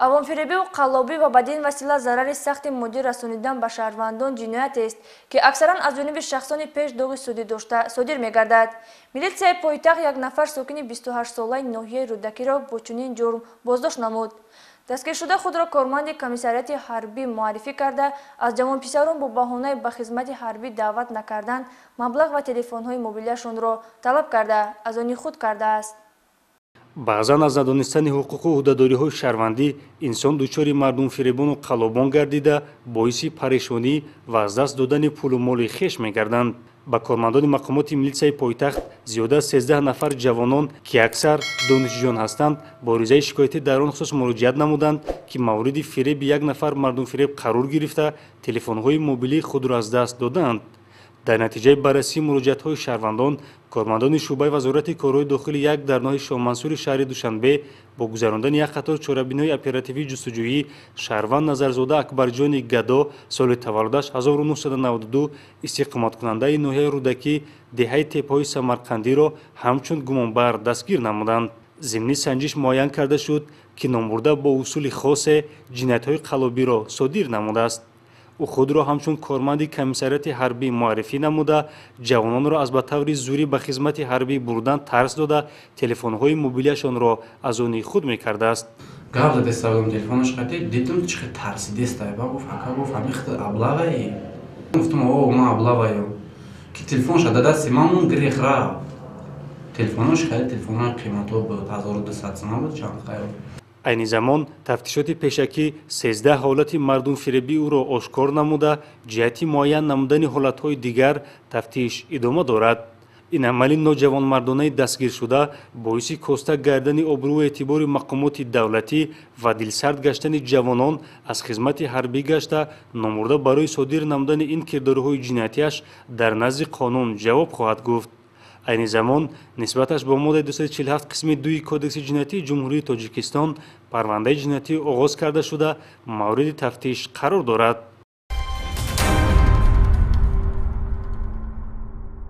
авонфиребӣ қаллобӣ ва бадин васила зарари сахти моддӣ расонидан ба шаҳрвандон ҷиноятест, ки аксаран аз ҷониби шахсони пеш доғи судӣ дошта содир мегардад. Милитсияи пойтахт як нафар сокини 28-солаи ноҳияи Рӯдакиро бо чунин ҷурм боздошт намуд. Дастгиршуда худро корманди комиссарияти ҳарбӣ муаррифӣ карда, аз ҷавонписарон бо баҳонаи ба хизмати ҳарбӣ даъват накардан маблағ ва телефонҳои мобилияшонро талаб карда, аз они худ кардааст. баъзан аз надонистани ҳуқуқу ӯҳдадориҳои шаҳрвандӣ инсон дучори мардумфиребону қаллобон гардида боиси парешонӣ ва аз даст додани пулу моли хеш мегарданд. ба кормандони мақомоти милитсияи пойтахт зиёда аз 13 нафар ҷавонон, ки аксар донишҷӯён ҳастанд, бо ризаи шикоятӣ дар он хусус муроҷиат намуданд, ки мавриди фиреби як нафар мардумфиреб қарор гирифта телефонҳои мобилии худро аз даст доданд. дар натиҷаи баррасии муроҷиатҳои шаҳрвандон, кормандони шуъбаи вазорати корҳои дохили як дар ноҳи Шоҳмансури шаҳри Душанбе бо гузарондани як қатор чорабинои оперативии ҷустуҷӯӣ шаҳрванд Назарзода Акбарҷони Гадо соли таваллудаш 1992 истиқоматкунандаи ноҳияи Рӯдакӣ деҳаи Теппаҳои Самарқандиро ҳамчун гумонбар дастгир намуданд. зимни санҷиш муайян карда шуд, ки номбурда бо усули хосе ҷиноятҳои қаллобиро содир намудааст. ӯ худро ҳамчун корманди комиссарияти ҳарбӣ муаррифӣ намуда, ҷавононро аз ба таври зурӣ ба хизмати ҳарбӣ бурдан тарс дода, телефонҳои мобилияшонро аз они худ мекардааст. гап задестагам телефонаш хати дидам чихе тарсидестай ба гуфт ака гуфт амихта аблаваи гуфтам о ма аблаваю ки телефонша да дасти мамун грехра телефонаш хали телефонаи қимато буд 1200 сомон буд чанд хайр. айни замон тафтишоти пешакӣ 13 ҳолати мардумфиребии ӯро ошкор намуда, ҷиҳати муайян намудани ҳолатҳои дигар тафтиш идома дорад. ин амали ноҷавонмардонаи дастгиршуда боиси коста гардани обрӯву эътибори мақомоти давлатӣ ва дилсард гаштани ҷавонон аз хизмати ҳарбӣ гашта, номурда барои содир намудани ин кирдориҳои ҷиноятиаш дар назди қонун ҷавоб хоҳад гуфт. айни замон нисбаташ бо моддаи 247 қисми 2 кодекси ҷиноятии ҷумҳурии Тоҷикистон парвандаи ҷиноятӣ оғоз карда шуда мавриди тафтиш қарор дорад.